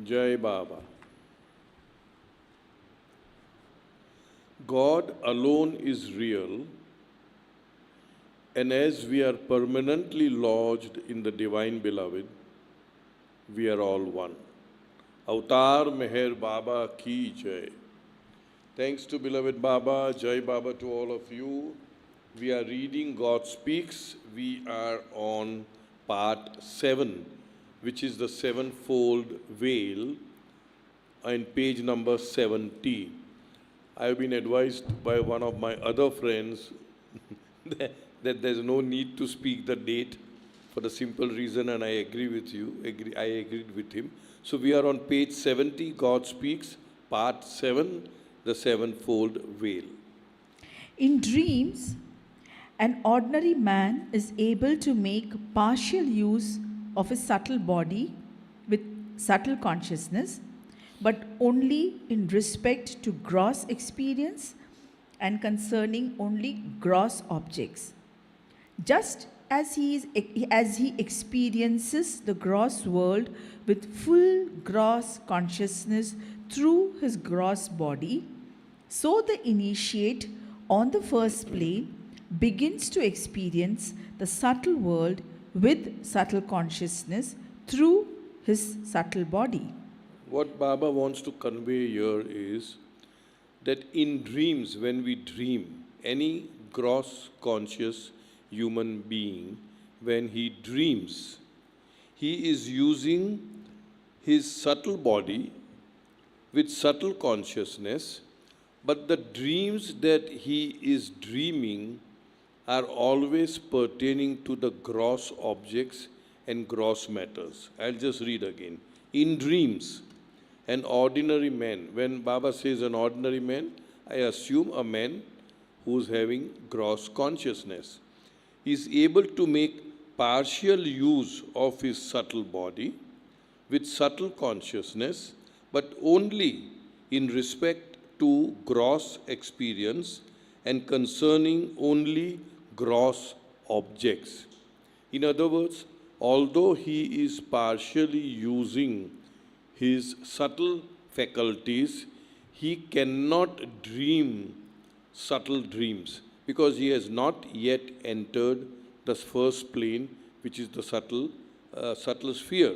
Jai Baba. God alone is real, and as we are permanently lodged in the Divine Beloved, we are all one. Avatar Meher Baba Ki Jai. Thanks to Beloved Baba, Jai Baba to all of you. We are reading God Speaks. We are on part 7, which is the sevenfold veil, and page number 70. I have been advised by one of my other friends that there's no need to speak the date for the simple reason, and I agree with you. I agreed with him. So we are on page 70, God Speaks, part 7, the sevenfold veil. In dreams, an ordinary man is able to make partial use of his subtle body with subtle consciousness, but only in respect to gross experience and concerning only gross objects. Just as he experiences the gross world with full gross consciousness through his gross body, so the initiate on the first plane begins to experience the subtle world with subtle consciousness through his subtle body. What Baba wants to convey here is that in dreams, when we dream, any gross conscious human being, when he dreams, he is using his subtle body with subtle consciousness, but the dreams that he is dreaming are always pertaining to the gross objects and gross matters. I'll just read again. In dreams, an ordinary man, when Baba says an ordinary man, I assume a man who's having gross consciousness, is able to make partial use of his subtle body with subtle consciousness, but only in respect to gross experience and concerning only gross objects. In other words, although he is partially using his subtle faculties, he cannot dream subtle dreams because he has not yet entered the first plane, which is the subtle sphere.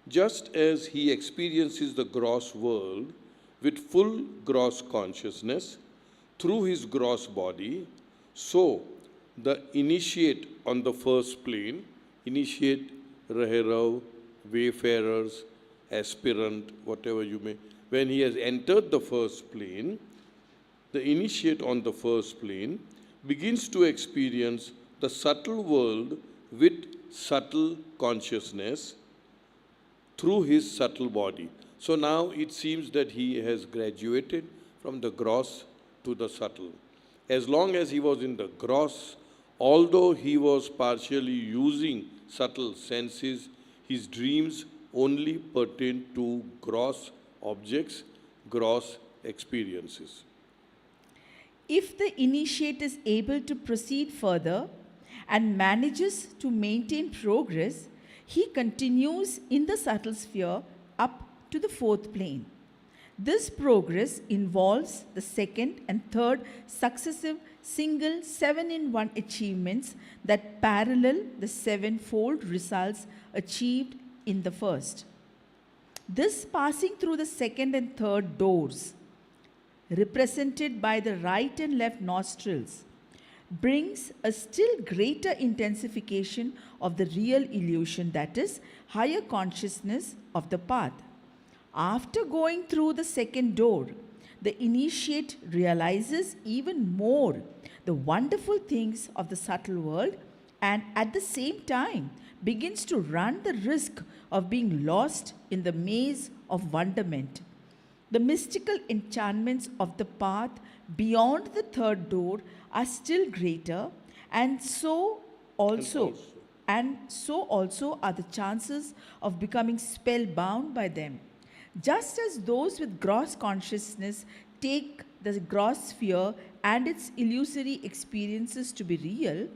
Just as he experiences the gross world with full gross consciousness through his gross body, so the initiate on the first plane, initiate, Raherav, wayfarers, aspirant, whatever you may, when he has entered the first plane, the initiate on the first plane begins to experience the subtle world with subtle consciousness through his subtle body. So now it seems that he has graduated from the gross to the subtle. As long as he was in the gross, although he was partially using subtle senses, his dreams only pertain to gross objects, gross experiences. If the initiate is able to proceed further and manages to maintain progress, he continues in the subtle sphere up to the fourth plane. This progress involves the second and third successive single 7-in-1 achievements that parallel the sevenfold results achieved in the first. This passing through the second and third doors, represented by the right and left nostrils, brings a still greater intensification of the real illusion, that is, higher consciousness of the path. After going through the second door, the initiate realizes even more the wonderful things of the subtle world and at the same time begins to run the risk of being lost in the maze of wonderment. The mystical enchantments of the path beyond the third door are still greater, and so also are the chances of becoming spellbound by them. Just as those with gross consciousness take the gross sphere and its illusory experiences to be real,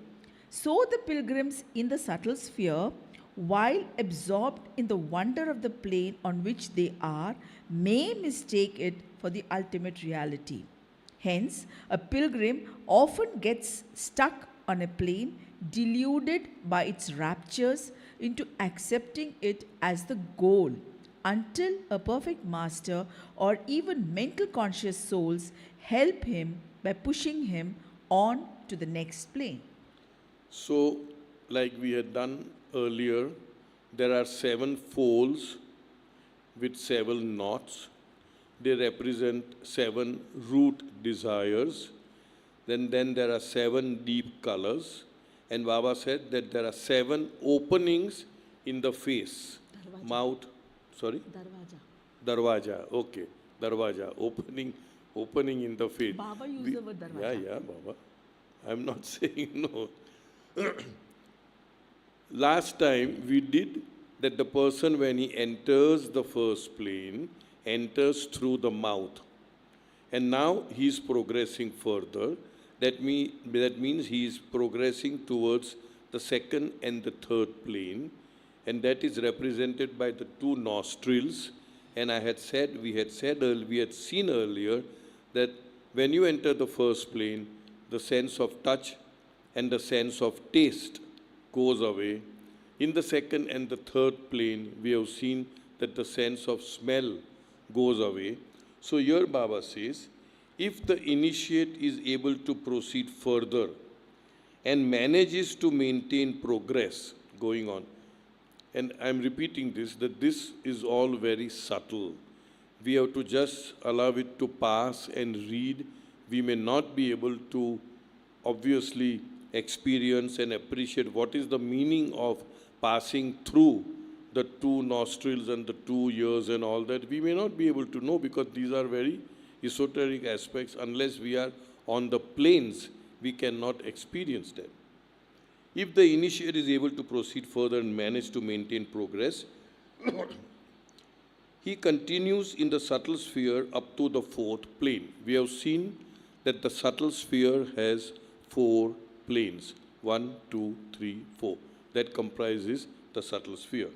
so the pilgrims in the subtle sphere while absorbed in the wonder of the plane on which they are, may mistake it for the ultimate reality. Hence, a pilgrim often gets stuck on a plane, deluded by its raptures into accepting it as the goal, until a perfect master or even mental conscious souls help him by pushing him on to the next plane. So, like we had done earlier, there are 7 folds with 7 knots. They represent 7 root desires. Then there are 7 deep colors. And Baba said that there are 7 openings in the face. Darwaja. Mouth, sorry? Darwaja. Darwaja, okay. Darwaja, opening in the face. Baba used the word darwaja. Yeah, Baba. I'm not saying no. Last time we did that the person, when he enters the first plane, enters through the mouth. And now he is progressing further. That means he is progressing towards the second and the third plane. And that is represented by the 2 nostrils. And we had seen earlier that when you enter the first plane, the sense of touch and the sense of taste goes away. In the second and the third plane, we have seen that the sense of smell goes away. So here Baba says, if the initiate is able to proceed further and manages to maintain progress going on, and I'm repeating this, that this is all very subtle. We have to just allow it to pass and read. We may not be able to obviously experience and appreciate what is the meaning of passing through the 2 nostrils and the 2 ears and all that. We may not be able to know because these are very esoteric aspects. Unless we are on the planes, we cannot experience them. If the initiate is able to proceed further and manage to maintain progress, he continues in the subtle sphere up to the 4th plane. We have seen that the subtle sphere has 4 planes. 1, 2, 3, 4. That comprises the subtle sphere.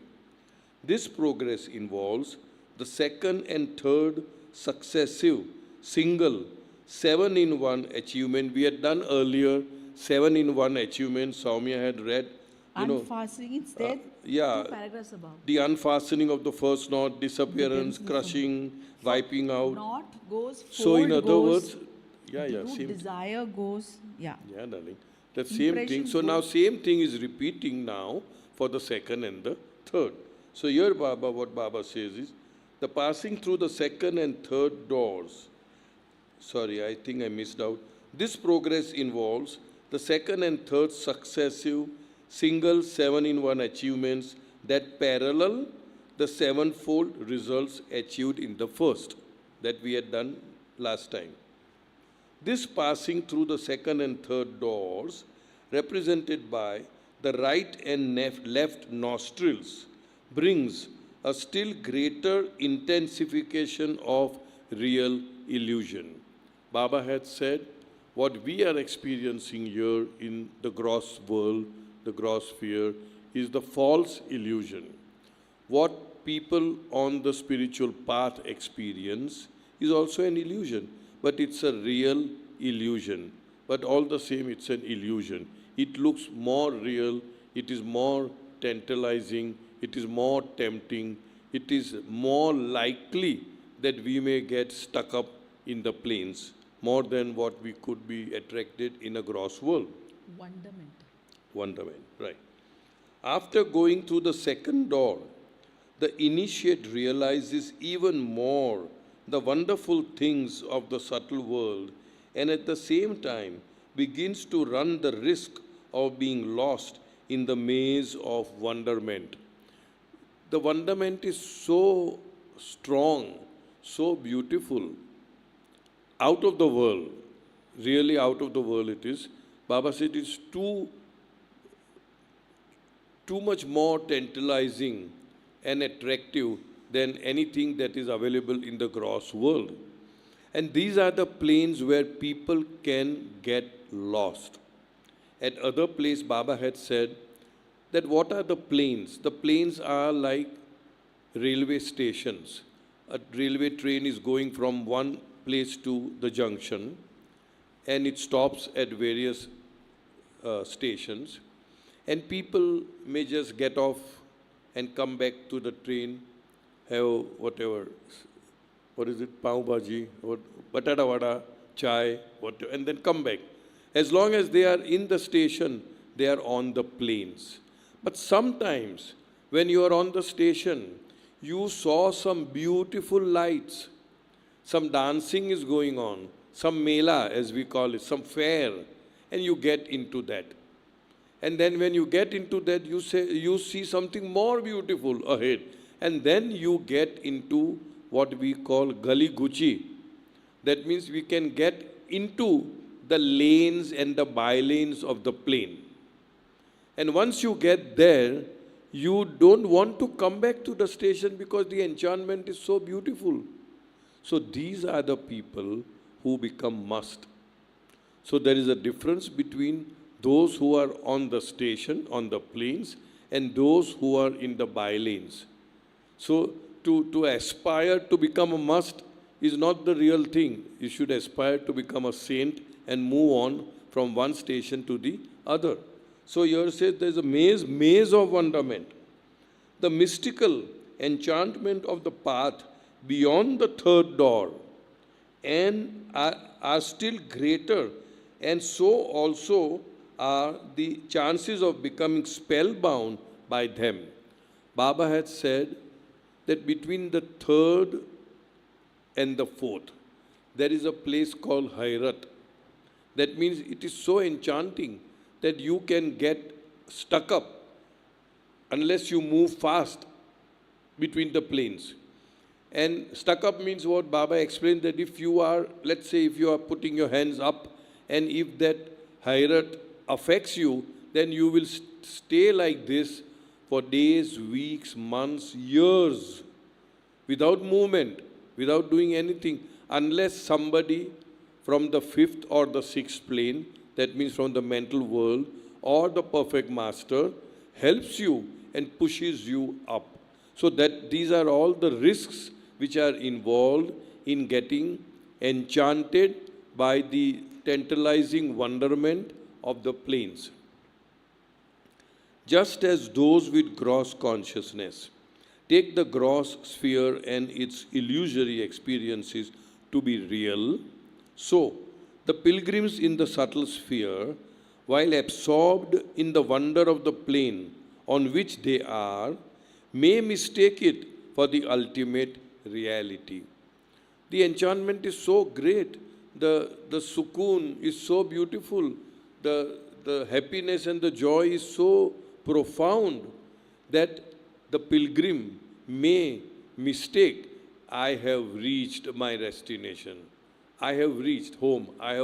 This progress involves the second and third successive single 7-in-1 achievement. We had done earlier 7-in-1 achievement. Saumya had read, Unfastening instead, 2 paragraphs above. the unfastening of the first knot, disappearance, crushing, wiping out. Knot goes, fold So in other goes, words, root same desire goes, Yeah, darling. The same thing. Impressions So now goes. same thing is repeating now for the second and the third. So here what Baba says is, the passing through the second and third doors. Sorry, I think I missed out. This progress involves the second and third successive single 7-in-1 achievements that parallel the 7-fold results achieved in the first that we had done last time. This passing through the second and third doors, represented by the right and left nostrils, brings a still greater intensification of real illusion. Baba had said, what we are experiencing here in the gross world, the gross sphere, is the false illusion. What people on the spiritual path experience is also an illusion, but it's a real illusion. But all the same, it's an illusion. It looks more real, it is more tantalizing, it is more tempting, it is more likely that we may get stuck up in the planes more than what we could be attracted in a gross world. Wonderment, right. After going through the second door, the initiate realizes even more the wonderful things of the subtle world, and at the same time begins to run the risk of being lost in the maze of wonderment. The wonderment is so strong, so beautiful, out of the world, really out of the world it is. Baba said it's too much more tantalizing and attractive than anything that is available in the gross world. And these are the planes where people can get lost. At other place, Baba had said, that what are the planes? The planes are like railway stations. A railway train is going from one place to the junction and it stops at various stations. And people may just get off and come back to the train, have whatever, what is it, pav bhaji, what, batata vada, chai, whatever, and then come back. As long as they are in the station, they are on the planes. But sometimes, when you are on the station, you saw some beautiful lights, some dancing is going on, some mela, as we call it, some fair, and you get into that. And then when you get into that, you see something more beautiful ahead. And then you get into what we call gully gucci. That means we can get into the lanes and the bylanes of the plane. And once you get there, you don't want to come back to the station because the enchantment is so beautiful. So these are the people who become must. So there is a difference between those who are on the station, on the planes, and those who are in the bylanes. So to aspire to become a must is not the real thing. You should aspire to become a saint and move on from one station to the other. So here says there is a maze of wonderment. The mystical enchantment of the path beyond the third door and are still greater, and so also are the chances of becoming spellbound by them. Baba had said that between the third and the fourth, there is a place called Hairat. That means it is so enchanting that you can get stuck up unless you move fast between the planes. And stuck up means what Baba explained, that if you are, let's say if you are putting your hands up and if that Hairat affects you, then you will stay like this for days, weeks, months, years, without movement, without doing anything, unless somebody from the fifth or the sixth plane, that means from the mental world, or the perfect master, helps you and pushes you up. So that these are all the risks which are involved in getting enchanted by the tantalizing wonderment of the planes. Just as those with gross consciousness take the gross sphere and its illusory experiences to be real, so the pilgrims in the subtle sphere, while absorbed in the wonder of the plane on which they are, may mistake it for the ultimate reality. The enchantment is so great, the sukoon is so beautiful, the happiness and the joy is so profound that the pilgrim may mistake, I have reached my destination. I have reached home. I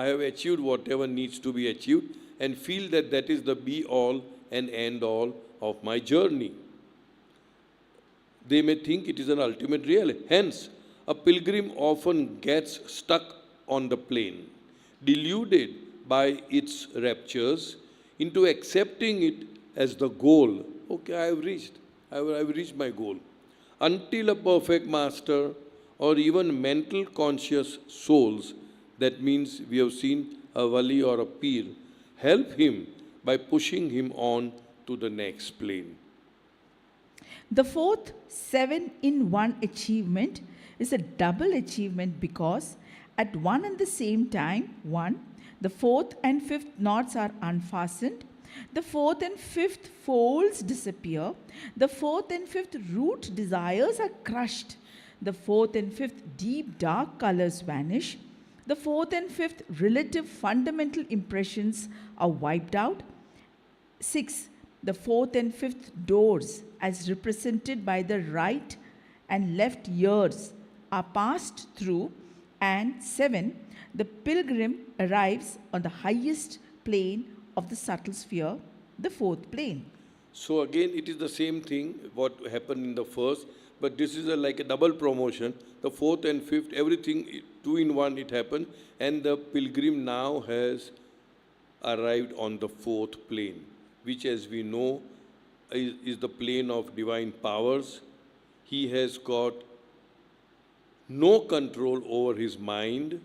have achieved whatever needs to be achieved and feel that that is the be-all and end-all of my journey. They may think it is an ultimate reality. Hence, a pilgrim often gets stuck on the plane, deluded by its raptures into accepting it as the goal. Okay, I have reached my goal. Until a perfect master or even mental conscious souls, that means we have seen a wali or a peer, help him by pushing him on to the next plane. The fourth 7-in-1 achievement is a double achievement because at one and the same time, one, the fourth and fifth knots are unfastened, the fourth and fifth folds disappear, the fourth and fifth root desires are crushed, the fourth and fifth deep dark colors vanish, the fourth and fifth relative fundamental impressions are wiped out. 6. The fourth and fifth doors, as represented by the right and left ears, are passed through. And 7. The pilgrim arrives on the highest plane of the subtle sphere, the fourth plane. So again, it is the same thing what happened in the first, but this is like a double promotion. The fourth and fifth, everything 2-in-1 it happened, and the pilgrim now has arrived on the fourth plane. which as we know is the plane of divine powers. He has got no control over his mind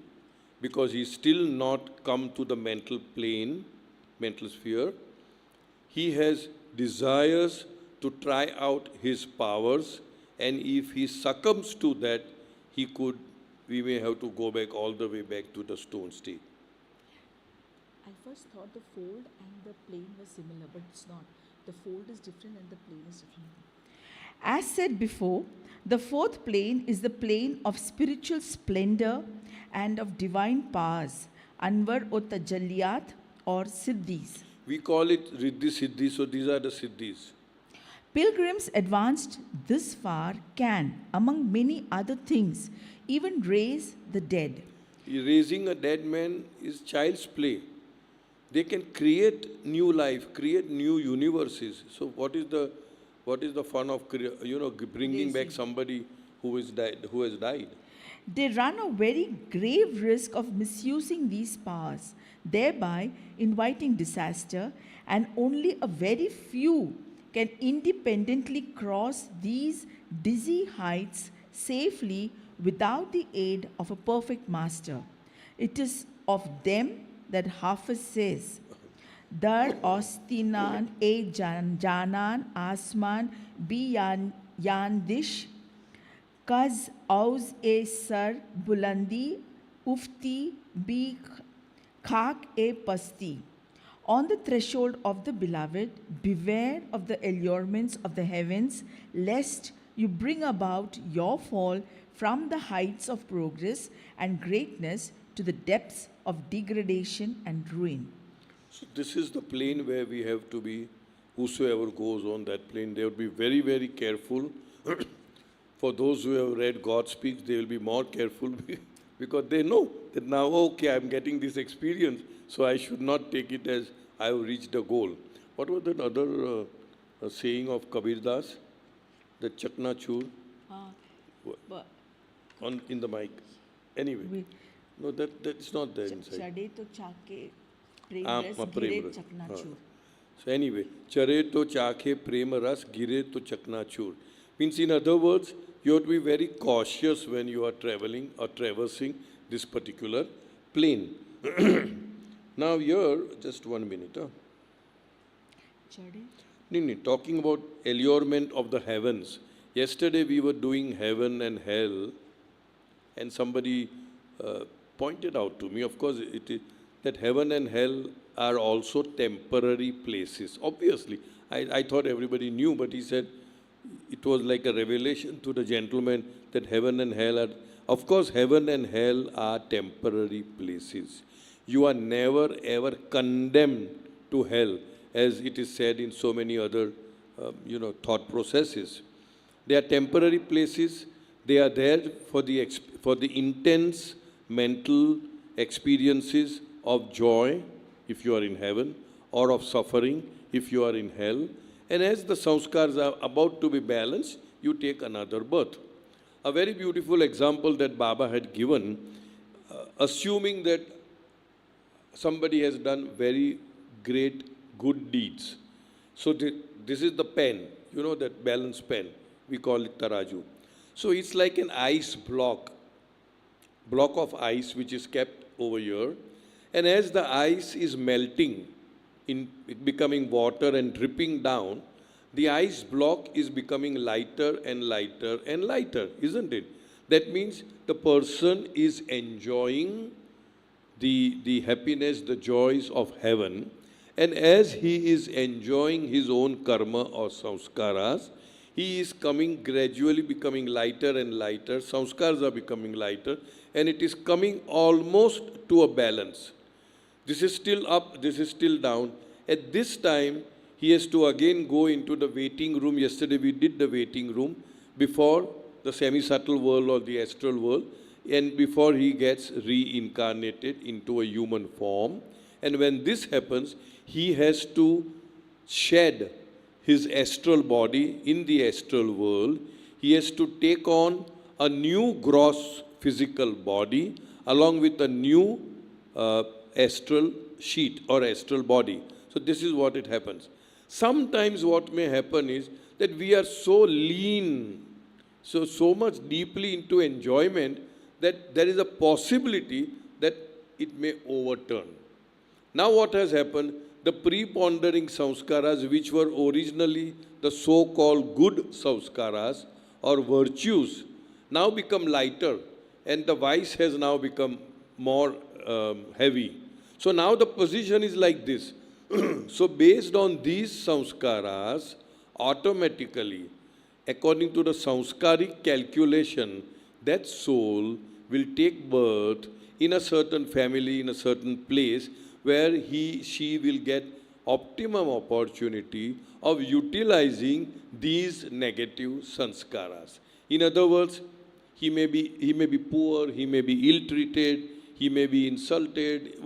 because he's still not come to the mental plane, mental sphere. He has desires to try out his powers, and if he succumbs to that, we may have to go back all the way back to the stone state. I first thought the fold and the plane were similar, but it's not. The fold is different and the plane is different. As said before, the fourth plane is the plane of spiritual splendor and of divine powers, Anvar or Tajalliyat or Siddhis. We call it Riddhi Siddhi, so these are the Siddhis. Pilgrims advanced this far can, among many other things, even raise the dead. Raising a dead man is child's play. They can create new life, create new universes. So what is the fun of bringing back somebody who has died? They run a very grave risk of misusing these powers, thereby inviting disaster, and only a very few can independently cross these dizzy heights safely without the aid of a perfect master. It is of them that Hafiz says, Dar ostinan e janan asman bi yandish, kaz auz e sar bulandi ufti bi khak e pasti. On the threshold of the beloved, beware of the allurements of the heavens, lest you bring about your fall from the heights of progress and greatness to the depths of degradation and ruin. So this is the plane where we have to be, whosoever goes on that plane, they will be very, very careful. For those who have read God Speaks, they will be more careful because they know that now, okay, I'm getting this experience, so I should not take it as I have reached a goal. What was that other saying of Kabir Das? The Chakna Chur? In the mic. Anyway. No, that's not there inside. Chade to chake prem ras, gire chakna chur. So anyway, chare to chake prem ras, gire to chakna chur. Means in other words, you have to be very cautious when you are traveling or traversing this particular plane. Now here, just 1 minute. Chade? Talking about allurement of the heavens. Yesterday we were doing heaven and hell, and somebody pointed out to me, of course, it is that heaven and hell are also temporary places. Obviously, I thought everybody knew, but he said it was like a revelation to the gentleman that heaven and hell are, of course, heaven and hell are temporary places. You are never ever condemned to hell, as it is said in so many other, thought processes. They are temporary places. They are there for the intense mental experiences of joy, if you are in heaven, or of suffering, if you are in hell. And as the sanskars are about to be balanced, you take another birth. A very beautiful example that Baba had given, assuming that somebody has done very great good deeds. So this is the pen, that balance pen, we call it taraju. So it's like an ice block of ice which is kept over here. And as the ice is melting, it becoming water and dripping down, the ice block is becoming lighter and lighter and lighter, isn't it? That means the person is enjoying the happiness, the joys of heaven. And as he is enjoying his own karma or samskaras, he is gradually becoming lighter and lighter. Samskars are becoming lighter, and it is coming almost to a balance. This is still up, this is still down. At this time, he has to again go into the waiting room. Yesterday we did the waiting room before the semi-subtle world or the astral world, and before he gets reincarnated into a human form. And when this happens, he has to shed his astral body in the astral world. He has to take on a new gross physical body along with a new astral sheet or astral body. So this is what it happens. Sometimes what may happen is that we are so lean, so much deeply into enjoyment that there is a possibility that it may overturn. Now what has happened? The prepondering samskaras, which were originally the so-called good samskaras or virtues, now become lighter, and the vice has now become more heavy. So now the position is like this. So based on these samskaras, automatically, according to the samskaric calculation, that soul will take birth in a certain family, in a certain place, where she will get optimum opportunity of utilizing these negative sanskaras. In other words, he may be poor, he may be ill-treated, he may be insulted,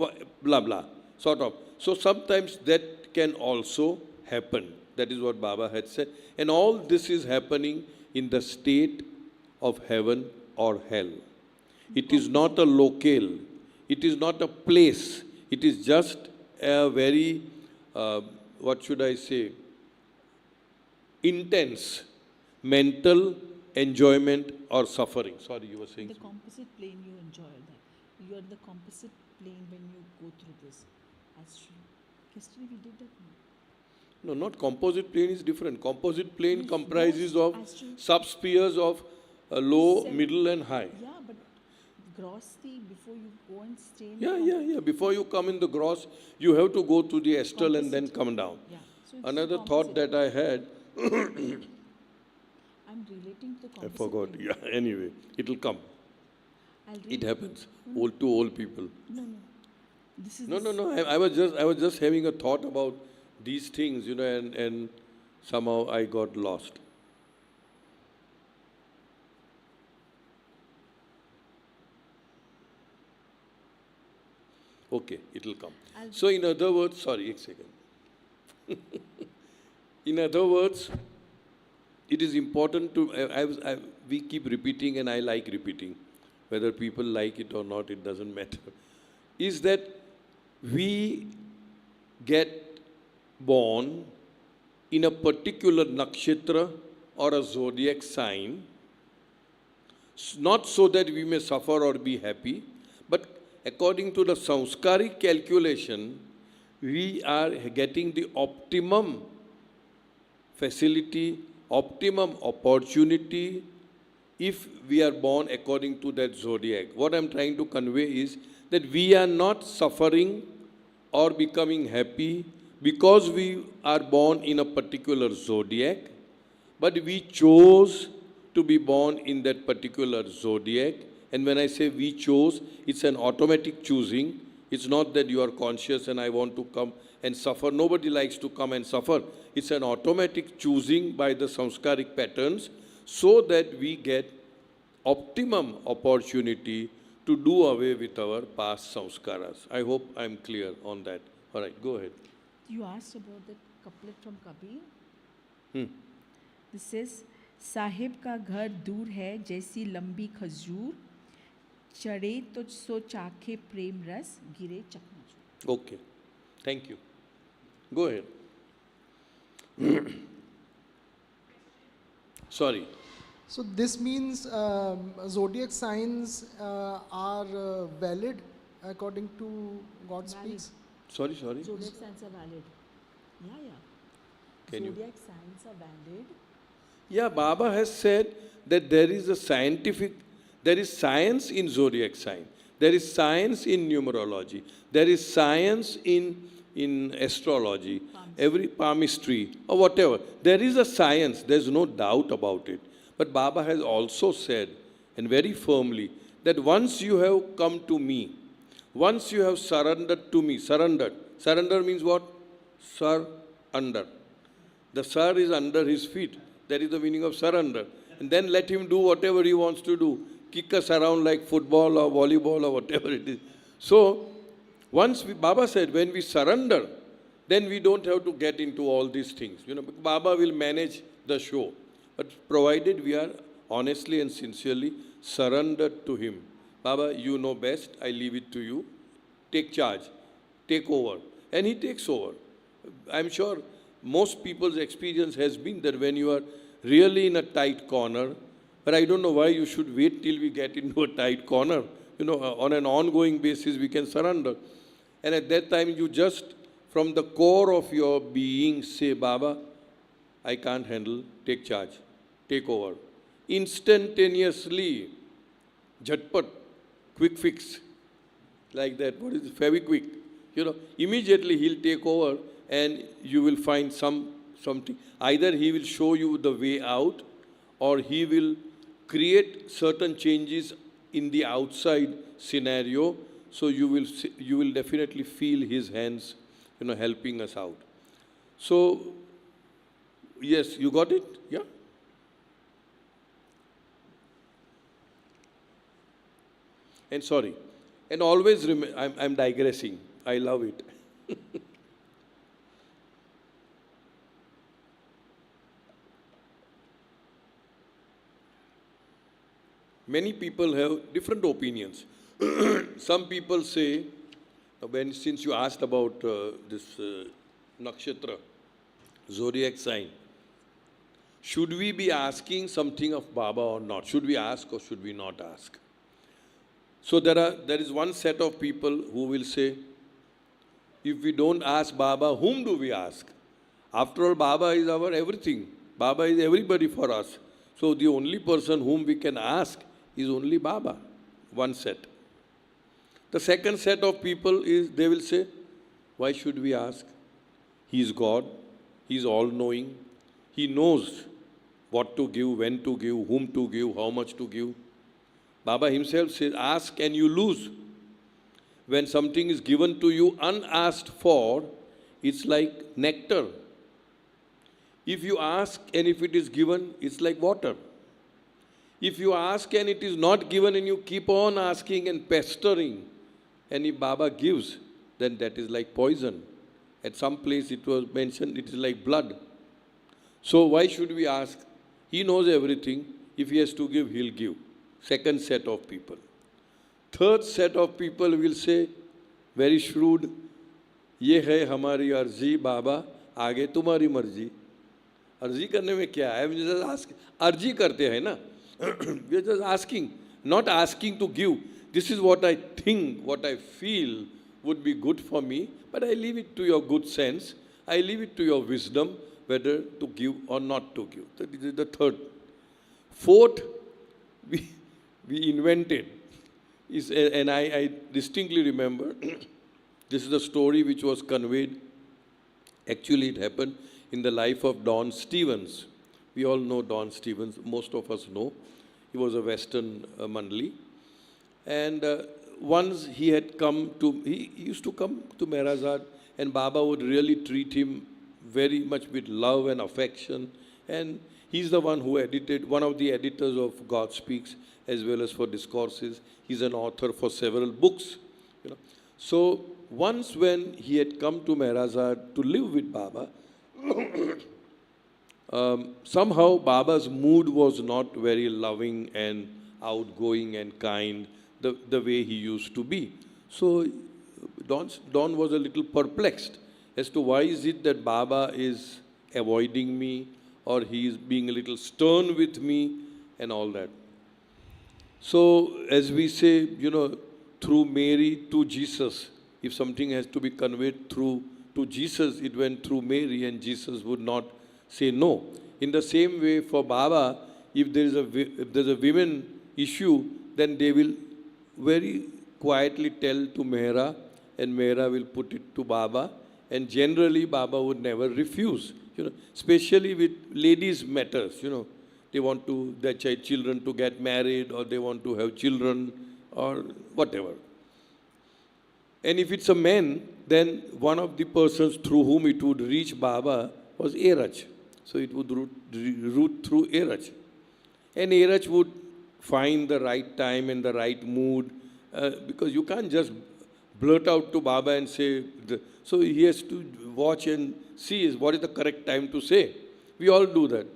blah, blah, sort of. So sometimes that can also happen. That is what Baba had said. And all this is happening in the state of heaven or hell. It is not a locale. It is not a place. It is just a very, what should I say, intense mental enjoyment or suffering. Sorry, you were saying The something. composite plane, you enjoy that. You are the composite plane when you go through this. Astral. Yesterday we did that. No, not composite plane is different. Composite plane Yes, comprises gross, of astral. subspheres of low, Seven. middle and high. Yeah, but gross the before you go and stay in Yeah. Before you come in the gross, you have to go to the astral and then come down. Yeah. So it's Another the thought composite. that I had, I'm relating to the I composite. forgot. plane. Yeah, anyway, it'll come. I'll read It happens. Old to old people. No. This is No. the I was just having a thought about these things, and somehow I got lost. Okay, it'll come. So in other words, sorry, a second. In other words, it is important to, we keep repeating and I like repeating, whether people like it or not, it doesn't matter, is that we get born in a particular nakshatra or a zodiac sign, not so that we may suffer or be happy, but according to the samskaric calculation, we are getting the optimum facility, optimum opportunity if we are born according to that zodiac. What I'm trying to convey is that we are not suffering or becoming happy because we are born in a particular zodiac, but we chose to be born in that particular zodiac. And when I say we chose, it's an automatic choosing. It's not that you are conscious and I want to come and suffer. Nobody likes to come and suffer. It's an automatic choosing by the samskaric patterns so that we get optimum opportunity to do away with our past samskaras. I hope I'm clear on that. All right, go ahead. You asked about that couplet from Kabir. This says, Sahib का घर दूर है जैसी लंबी खजूर, चढ़े तुझ सो चाखे प्रेम रस, गिरे चकनाचूर. Okay, thank you. Go ahead. Sorry. So this means zodiac signs are valid according to God Valid. speaks. Sorry. Zodiac signs are valid. Yeah. Can you? Zodiac signs are valid. Yeah, Baba has said that there is science in zodiac sign. There is science in numerology. There is science in astrology, every palmistry or whatever. There is a science, there's no doubt about it. But Baba has also said, and very firmly, that once you have come to me, once you have surrendered to me, surrender means what? Sir, under. The sir is under his feet. That is the meaning of surrender. And then let him do whatever he wants to do. Kick us around like football or volleyball or whatever it is. So, Baba said, when we surrender, then we don't have to get into all these things. Baba will manage the show. But provided we are honestly and sincerely surrendered to him. Baba, you know best, I leave it to you. Take charge, take over. And he takes over. I'm sure most people's experience has been that when you are really in a tight corner, but I don't know why you should wait till we get into a tight corner. On an ongoing basis, we can surrender. And at that time, you just, from the core of your being, say, Baba, I can't handle, take charge, take over. Instantaneously, jhatpat, quick fix, like that. What is it? Feviquick. Immediately he'll take over and you will find something. Either he will show you the way out or he will create certain changes in the outside scenario, so you will definitely feel his hands, helping us out. So, yes, you got it? Yeah? And sorry. And always remember, I'm digressing. I love it. Many people have different opinions. Some people say, since you asked about this nakshatra, zodiac sign, should we be asking something of Baba or not? Should we ask or should we not ask? So there is one set of people who will say, if we don't ask Baba, whom do we ask? After all, Baba is our everything. Baba is everybody for us. So the only person whom we can ask is only Baba. One set. The second set of people is, they will say, why should we ask? He is God. He is all-knowing. He knows what to give, when to give, whom to give, how much to give. Baba himself says, ask and you lose. When something is given to you unasked for, it's like nectar. If you ask and if it is given, it's like water. If you ask and it is not given and you keep on asking and pestering, and if Baba gives, then that is like poison. At some place it was mentioned, it is like blood. So why should we ask? He knows everything. If he has to give, he'll give. Second set of people. Third set of people will say, very shrewd, ये है हमारी अर्जी बाबा, आगे तुम्हारी मर्जी. अर्जी करने में क्या है? We just ask. अर्जी करते हैं ना. We are just asking, not asking to give. This is what I think, what I feel would be good for me, but I leave it to your good sense. I leave it to your wisdom whether to give or not to give. That is the third. Fourth, we invented. And I distinctly remember, this is a story which was conveyed. Actually, it happened in the life of Don Stevens. We all know Don Stevens, most of us know. He was a Western Mandali. And once he used to come to Mehrazad, and Baba would really treat him very much with love and affection. And he's the one who edited, one of the editors of God Speaks, as well as for discourses. He's an author for several books. So once when he had come to Mehrazad to live with Baba, somehow Baba's mood was not very loving and outgoing and kind the way he used to be. So Don was a little perplexed as to why is it that Baba is avoiding me or he is being a little stern with me and all that. So as we say, through Mary to Jesus, if something has to be conveyed to Jesus, it went through Mary and Jesus would not say no. In the same way for Baba, if there's a women issue, then they will very quietly tell to Mehra and Mehra will put it to Baba, and generally Baba would never refuse, especially with ladies' matters, they want their children to get married or they want to have children or whatever. And if it's a man, then one of the persons through whom it would reach Baba was Eraj. So it would route through Eraj. And Eraj would find the right time and the right mood, because you can't just blurt out to Baba and say, so he has to watch and see what is the correct time to say. We all do that.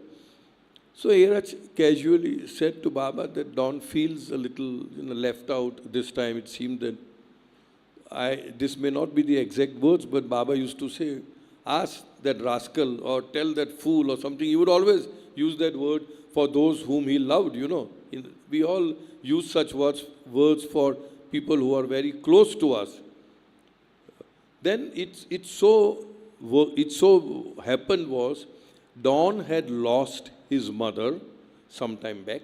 So Eraj casually said to Baba that Don feels a little left out this time. It seemed that this may not be the exact words, but Baba used to say, ask that rascal or tell that fool or something, he would always use that word for those whom he loved, you know. We all use such words for people who are very close to us. Then it so happened was Don had lost his mother some time back,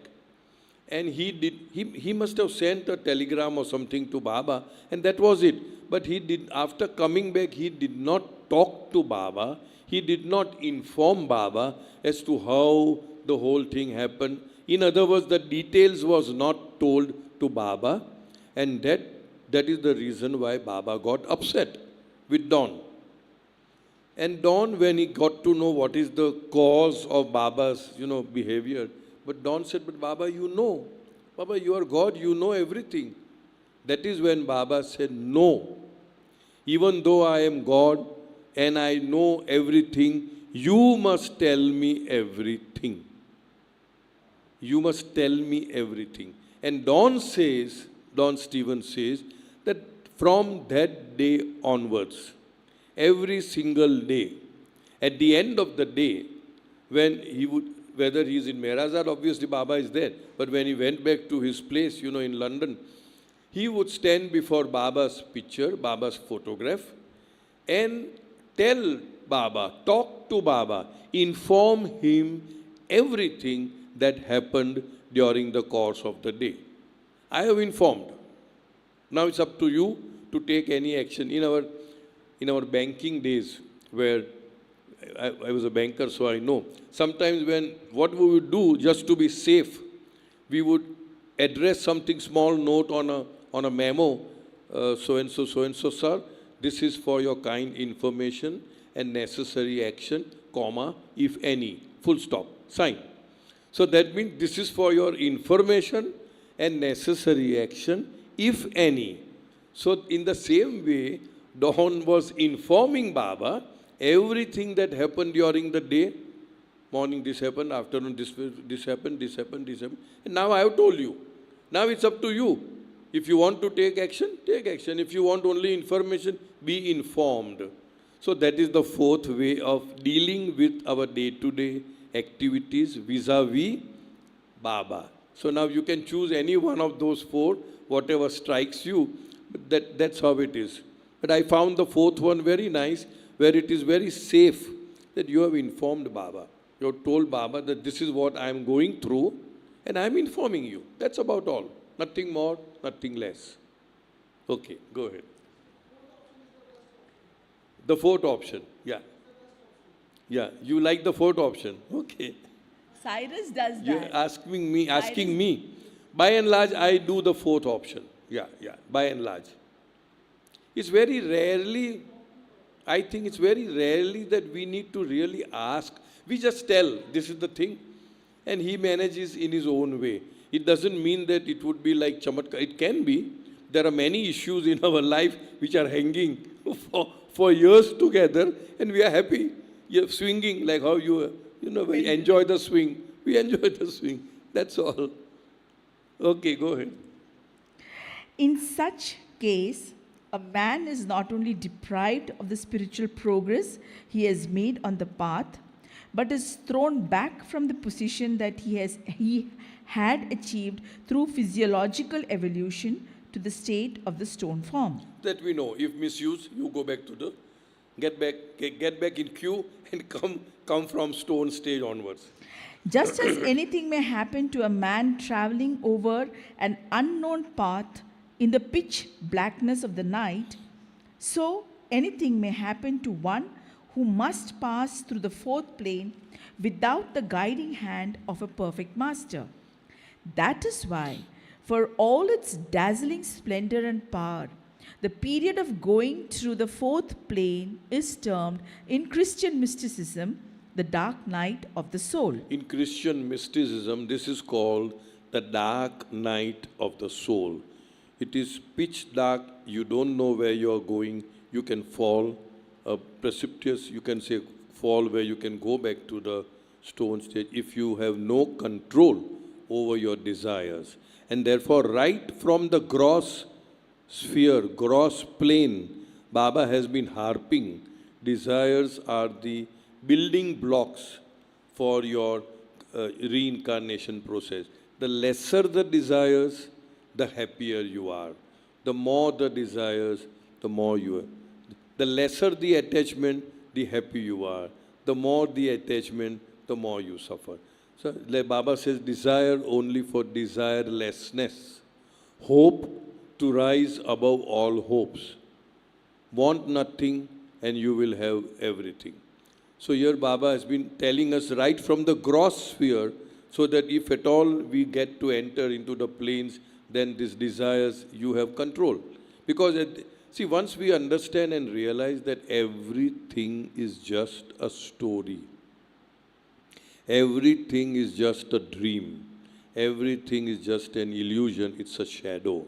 and he must have sent a telegram or something to Baba, and that was it. But he did, after coming back, he did not talk to Baba. He did not inform Baba as to how the whole thing happened. In other words, the details was not told to Baba, and that is the reason why Baba got upset with Don. And Don, when he got to know what is the cause of Baba's, behavior, but Don said, but Baba, Baba, you are God, you know everything. That is when Baba said, no, even though I am God and I know everything, you must tell me everything. You must tell me everything. And Don Stephen says that from that day onwards, every single day, at the end of the day, when he would, whether he is in Mehrazad, obviously Baba is there, but when he went back to his place, in London, he would stand before Baba's picture, Baba's photograph, and tell Baba, talk to Baba, inform him everything that happened during the course of the day. I have informed. Now it's up to you to take any action. In our banking days, where I was a banker, so I know. Sometimes what we would do just to be safe, we would address something small note on a memo, so and so, sir, this is for your kind information and necessary action, comma, if any, full stop, sign. So that means this is for your information and necessary action, if any. So in the same way, Don was informing Baba everything that happened during the day. Morning this happened, afternoon this happened. And now I have told you. Now it's up to you. If you want to take action, take action. If you want only information, be informed. So that is the fourth way of dealing with our day-to-day activities vis-a-vis Baba. So now you can choose any one of those four, whatever strikes you. But that's how it is. But I found the fourth one very nice, where it is very safe that you have informed Baba. You have told Baba that this is what I am going through, and I am informing you. That's about all. Nothing more, nothing less. Okay, go ahead. The fourth option, yeah. Yeah, you like the fourth option. Okay. Cyrus does You're that. asking me. By and large, I do the fourth option. Yeah, by and large. It's very rarely, I think it's very rarely that we need to really ask. We just tell, this is the thing, and he manages in his own way. It doesn't mean that it would be like chamatkar. It can be. There are many issues in our life which are hanging for years together, and we are happy. You're swinging like how we enjoy the swing. We enjoy the swing. That's all. Okay, go ahead. In such case, a man is not only deprived of the spiritual progress he has made on the path, but is thrown back from the position that he had achieved through physiological evolution to the state of the stone form. That we know. If misused, you go back to get back in queue and come from stone stage onwards. Just as anything may happen to a man traveling over an unknown path in the pitch blackness of the night, so anything may happen to one who must pass through the fourth plane without the guiding hand of a perfect master. That is why, for all its dazzling splendor and power, the period of going through the fourth plane is termed in Christian mysticism the dark night of the soul. In Christian mysticism, this is called the dark night of the soul. It is pitch dark, you don't know where you are going, you can fall, precipitous, you can say fall where you can go back to the stone stage if you have no control over your desires. And therefore, right from the gross sphere, gross plane, Baba has been harping desires are the building blocks for your reincarnation process. The lesser the desires, the happier you are. The more the desires, the more you are. The lesser the attachment, the happier you are. The more the attachment, the more you suffer. So, like Baba says, desire only for desirelessness. Hope to rise above all hopes. Want nothing and you will have everything. So here Baba has been telling us right from the gross sphere, so that if at all we get to enter into the planes, then these desires you have control. Because see, once we understand and realize that everything is just a story, everything is just a dream, everything is just an illusion, it's a shadow.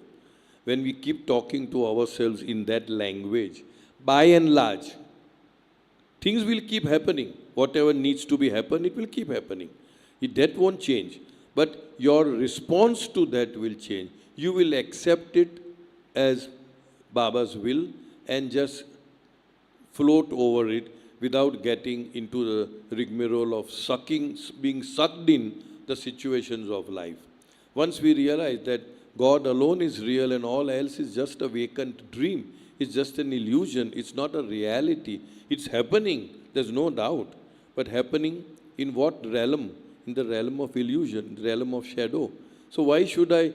When we keep talking to ourselves in that language, by and large, things will keep happening. Whatever needs to be happen, it will keep happening. That won't change. But your response to that will change. You will accept it as Baba's will and just float over it without getting into the rigmarole of being sucked in the situations of life. Once we realize that God alone is real and all else is just a vacant dream, it's just an illusion, it's not a reality. It's happening, there's no doubt. But happening in what realm? In the realm of illusion, the realm of shadow. So why should I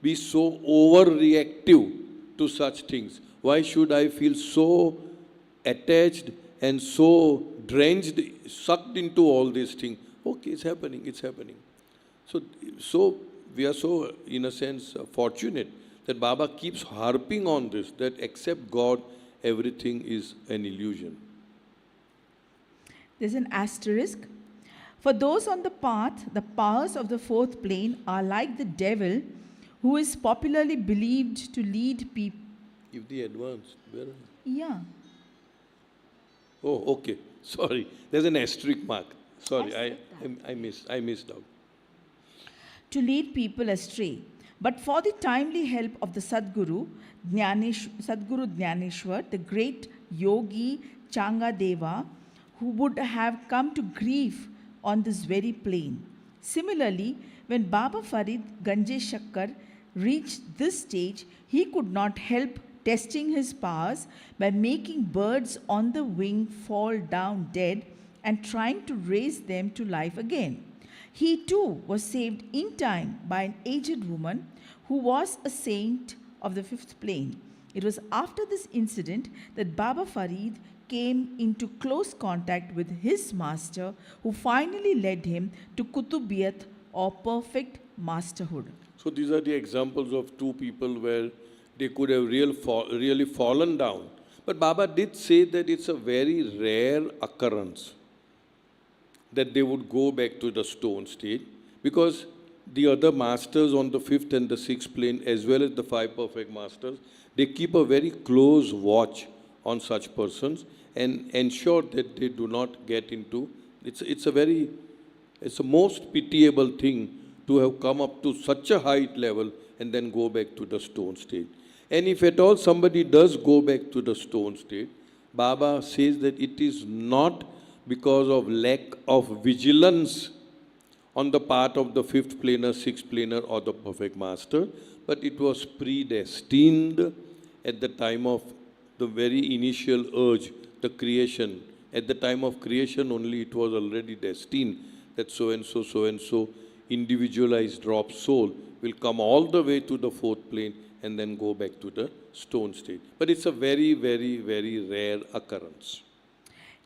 be so overreactive to such things? Why should I feel so attached and so drenched, sucked into all these things? Okay, it's happening, it's happening. So we are so, in a sense, fortunate that Baba keeps harping on this, that except God, everything is an illusion. There's an asterisk. For those on the path, the powers of the fourth plane are like the devil, who is popularly believed to lead people. If the advanced, where? Yeah. Oh, okay. Sorry. There's an asterisk mark. Sorry, I said I missed out. To lead people astray. But for the timely help of the Sadguru Dnyaneshwar, the great yogi Changadeva, who would have come to grief on this very plane. Similarly, when Baba Farid Ganje Shakkar reached this stage, he could not help testing his powers by making birds on the wing fall down dead and trying to raise them to life again. He too was saved in time by an aged woman who was a saint of the fifth plane. It was after this incident that Baba Farid came into close contact with his master, who finally led him to Kutubiyat, or perfect masterhood. So these are the examples of two people where they could have really fallen down. But Baba did say that it's a very rare occurrence that they would go back to the stone state, because the other masters on the fifth and the sixth plane, as well as the five perfect masters, they keep a very close watch on such persons and ensure that they do not get into. It's a most pitiable thing to have come up to such a height level and then go back to the stone state. And if at all somebody does go back to the stone state, Baba says that it is not because of lack of vigilance on the part of the fifth planar, sixth planar, or the perfect master, but it was predestined at the time of the very initial urge, the creation. At the time of creation only it was already destined that so and so individualized drop soul will come all the way to the fourth plane and then go back to the stone state. But it's a very, very, very rare occurrence.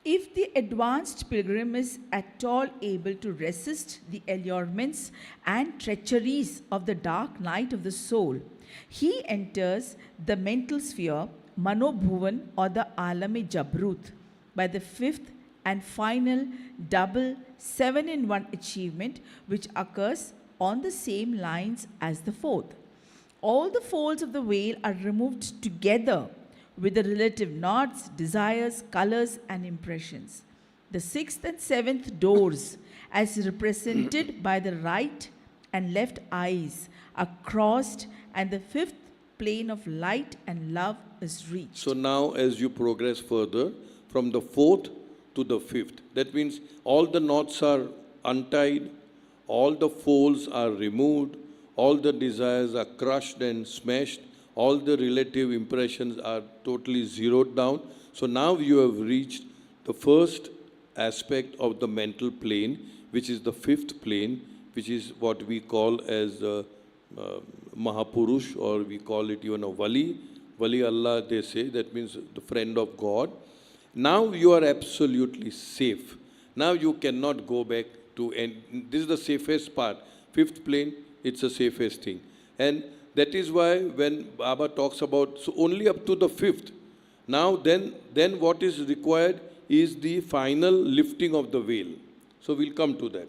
If the advanced pilgrim is at all able to resist the allurements and treacheries of the dark night of the soul, he enters the mental sphere, Manobhuvan, or the Alame Jabrut, by the fifth and final double 7-in-1 achievement, which occurs on the same lines as the fourth. All the folds of the veil are removed together with the relative knots, desires, colors, and impressions. The sixth and seventh doors, as represented by the right and left eyes, are crossed, and the fifth plane of light and love is reached. So now, as you progress further, from the fourth to the fifth. That means all the knots are untied, all the folds are removed, all the desires are crushed and smashed, all the relative impressions are totally zeroed down. So now you have reached the first aspect of the mental plane, which is the fifth plane, which is what we call as Mahapurush, or we call it even a Wali. Wali Allah, they say, that means the friend of God. Now you are absolutely safe. Now you cannot go back to, and this is the safest part. Fifth plane, it's the safest thing. And that is why when Baba talks about, so only up to the fifth. Now then what is required is the final lifting of the veil. So we'll come to that.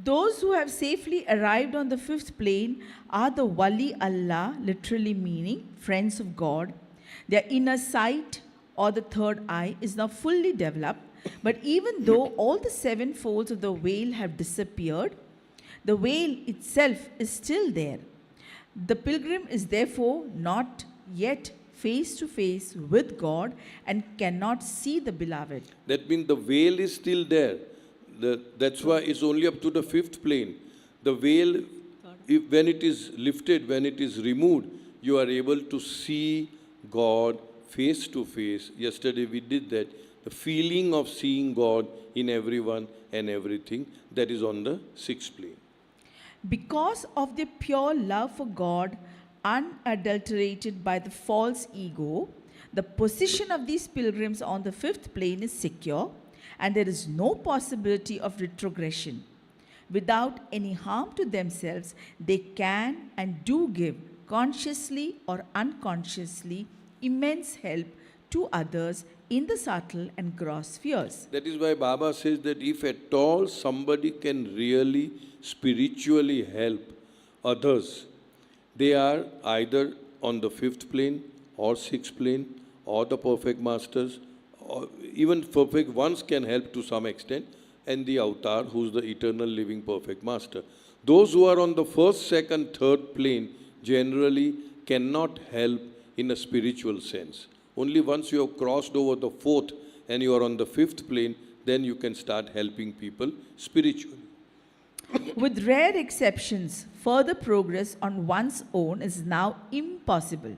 Those who have safely arrived on the fifth plane are the Wali Allah, literally meaning friends of God. Their inner sight, or the third eye, is now fully developed. But even though all the seven folds of the veil have disappeared, the veil itself is still there. The pilgrim is therefore not yet face to face with God and cannot see the beloved. That means the veil is still there. That's why it's only up to the fifth plane. The veil, when it is lifted, when it is removed, you are able to see God face to face. Yesterday we did that. The feeling of seeing God in everyone and everything, that is on the sixth plane. Because of their pure love for God, unadulterated by the false ego, the position of these pilgrims on the fifth plane is secure, and there is no possibility of retrogression. Without any harm to themselves, they can and do give, consciously or unconsciously, immense help to others in the subtle and gross spheres. That is why Baba says that if at all somebody can really spiritually help others, they are either on the fifth plane or sixth plane or the perfect masters, or even perfect ones can help to some extent, and the avatar, who's the eternal living perfect master. Those who are on the first, second, third plane generally cannot help in a spiritual sense. Only once you have crossed over the fourth and you are on the fifth plane, then you can start helping people spiritually. With rare exceptions, further progress on one's own is now impossible.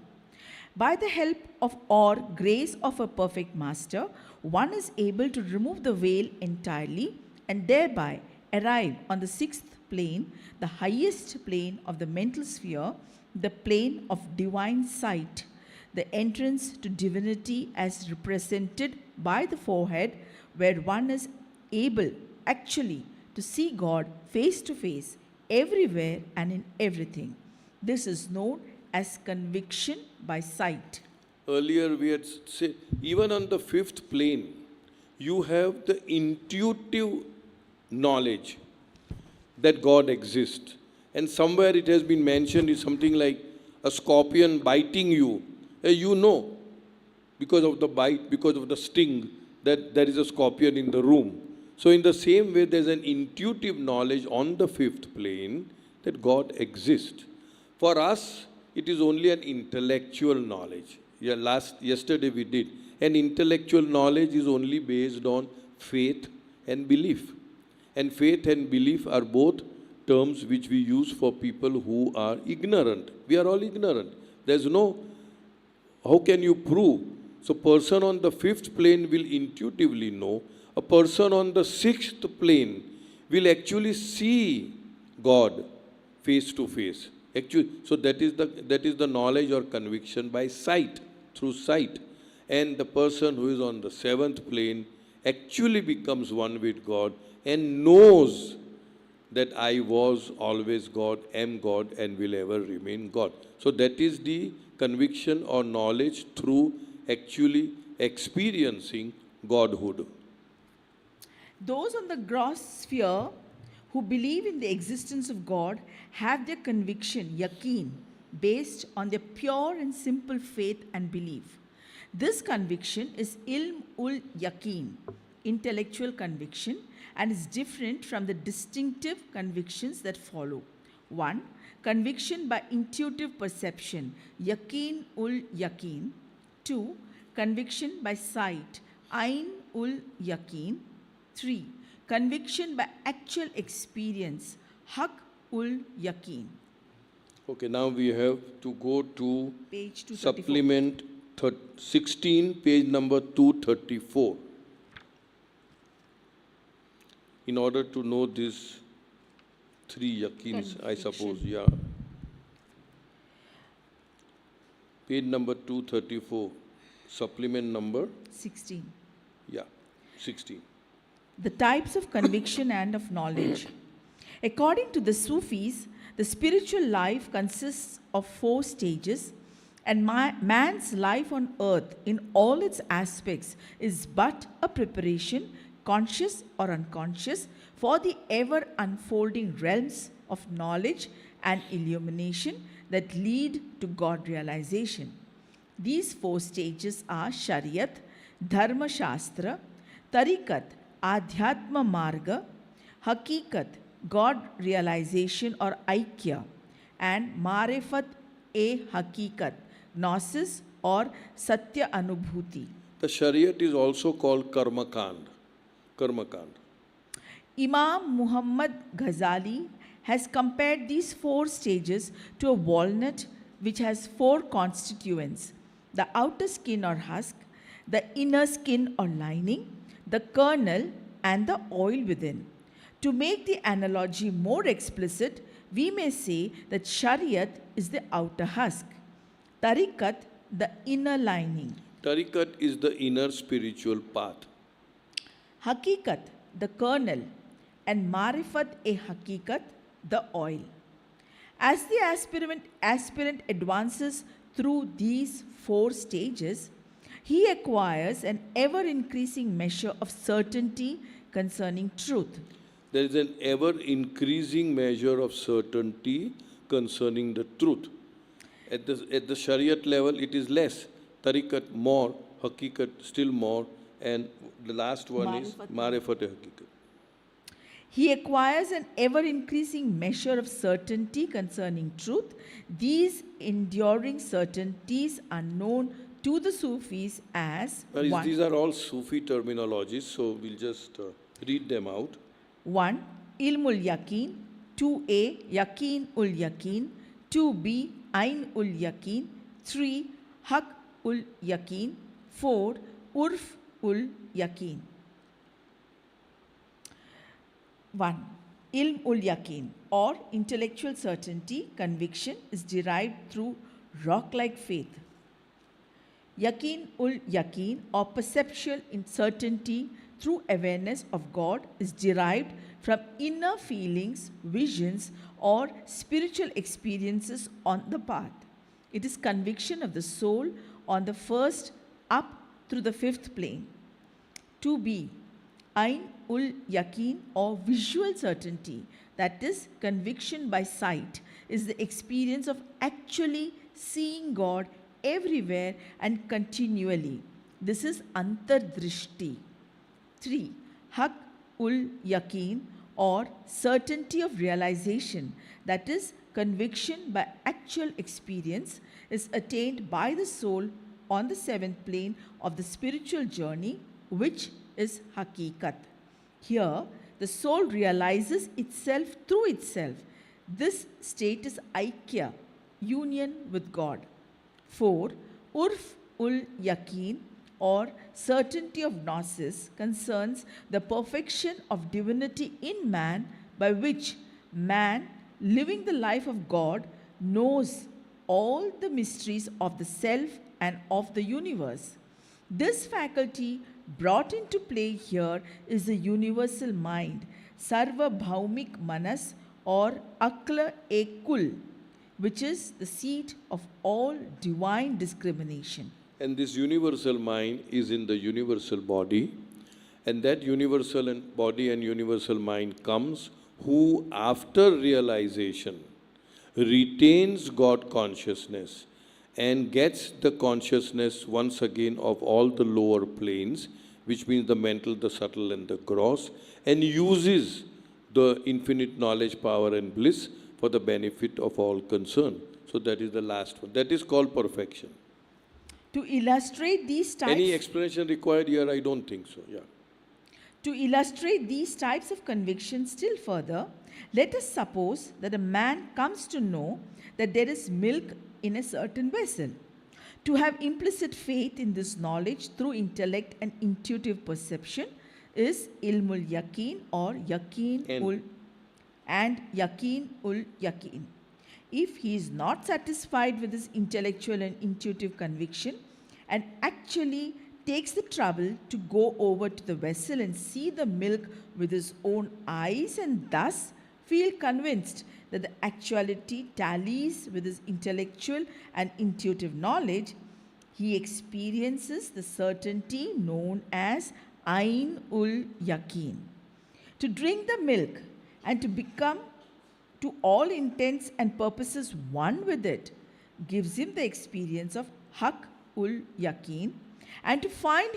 By the help of or grace of a perfect master, one is able to remove the veil entirely and thereby arrive on the sixth plane, the highest plane of the mental sphere, the plane of divine sight, the entrance to divinity as represented by the forehead, where one is able actually to see God face to face, everywhere and in everything. This is known as conviction by sight. Earlier we had said, even on the fifth plane, you have the intuitive knowledge that God exists. And somewhere it has been mentioned is something like a scorpion biting you. You know, because of the bite, because of the sting, that there is a scorpion in the room. So in the same way, there's an intuitive knowledge on the fifth plane that God exists. For us, it is only an intellectual knowledge. Yesterday we did. And intellectual knowledge is only based on faith and belief. And faith and belief are both terms which we use for people who are ignorant. We are all ignorant. There's no, how can you prove? So person on the fifth plane will intuitively know. A person on the sixth plane will actually see God face to face. Actually, so that is the knowledge or conviction by sight, through sight. And the person who is on the seventh plane actually becomes one with God and knows that I was always God, am God, and will ever remain God. So that is the conviction or knowledge through actually experiencing Godhood. Those on the gross sphere who believe in the existence of God have their conviction, yaqeen, based on their pure and simple faith and belief. This conviction is ilm ul yaqeen, intellectual conviction, and is different from the distinctive convictions that follow. 1. Conviction by intuitive perception, yaqeen ul yaqeen. 2. Conviction by sight, Ain ul Yaqeen. 3. Conviction by actual experience, Haq ul Yaqeen. Okay, now we have to go to Page 234. supplement 16, page number 234. In order to know these three yaqeens, I suppose, yeah. Page number 234, supplement number, 16. yeah, 16. The types of conviction and of knowledge. According to the Sufis, the spiritual life consists of 4 stages, and man's life on earth in all its aspects is but a preparation, conscious or unconscious, for the ever unfolding realms of knowledge and illumination that lead to God realization. These 4 stages are Shariat, Dharma Shastra, Tariqat, Adhyatma Marga, Hakikat, God realization or Aikya, and Marifat e Hakikat, Gnosis or Satya Anubhuti. The Shariat is also called Karma Kand. Karma Kand. Imam Muhammad Ghazali has compared these 4 stages to a walnut which has 4 constituents: the outer skin or husk, the inner skin or lining, the kernel, and the oil within. To make the analogy more explicit, we may say that Shariat is the outer husk, Tariqat the inner lining, Tariqat is the inner spiritual path. Hakikat the kernel, and Marifat e Hakikat the oil. As the aspirant advances through these 4 stages, he acquires an ever increasing measure of certainty concerning truth. There is an ever increasing measure of certainty concerning the truth. At the Shariat level, it is less. Tariqat more, Hakikat still more, and the last one is Marifat Hakikat. He acquires an ever increasing measure of certainty concerning truth. These enduring certainties are known to the Sufis as Well, these are all Sufi terminologies, so we'll just read them out. 1. Ilmul Yaqeen. 2a. Yaqeen ul Yaqeen. 2b. Ain ul Yaqeen. 3. Haq ul Yaqeen. 4. Urf ul Yaqeen. 1. Ilm ul Yaqeen, or intellectual certainty, conviction, is derived through rock-like faith. Yaqeen ul Yaqeen, or perceptual certainty through awareness of God, is derived from inner feelings, visions, or spiritual experiences on the path. It is conviction of the soul on the first up through the 5th plane. 2b. Ain ul Yaqeen, or visual certainty, that is, conviction by sight, is the experience of actually seeing God everywhere and continually. This is antardrishti. 3. Haq ul Yaqeen, or certainty of realization, that is, conviction by actual experience, is attained by the soul on the 7th plane of the spiritual journey, which is Hakikat. Here, the soul realizes itself through itself. This state is Aikya, union with God. 4. Urf ul Yaqeen, or certainty of gnosis, concerns the perfection of divinity in man, by which man, living the life of God, knows all the mysteries of the self and of the universe. This faculty brought into play here is the universal mind, Sarva Bhaumik Manas, or Akla e Kul, which is the seat of all divine discrimination. And this universal mind is in the universal body, and that universal body and universal mind comes who, after realization, retains God consciousness and gets the consciousness once again of all the lower planes, which means the mental, the subtle, and the gross, and uses the infinite knowledge, power, and bliss for the benefit of all concerned. So that is the last one. That is called perfection. To illustrate these types, Any explanation required here? I don't think so. Yeah. To illustrate these types of convictions still further, let us suppose that a man comes to know that there is milk in a certain vessel. To have implicit faith in this knowledge through intellect and intuitive perception is ilmul yaqeen or yaqeen ul and yaqeen ul yaqeen. If he is not satisfied with his intellectual and intuitive conviction and actually takes the trouble to go over to the vessel and see the milk with his own eyes and thus feel convinced that the actuality tallies with his intellectual and intuitive knowledge, he experiences the certainty known as Ain ul Yaqeen. To drink the milk and to become to all intents and purposes one with it gives him the experience of Haq ul Yaqeen, and to find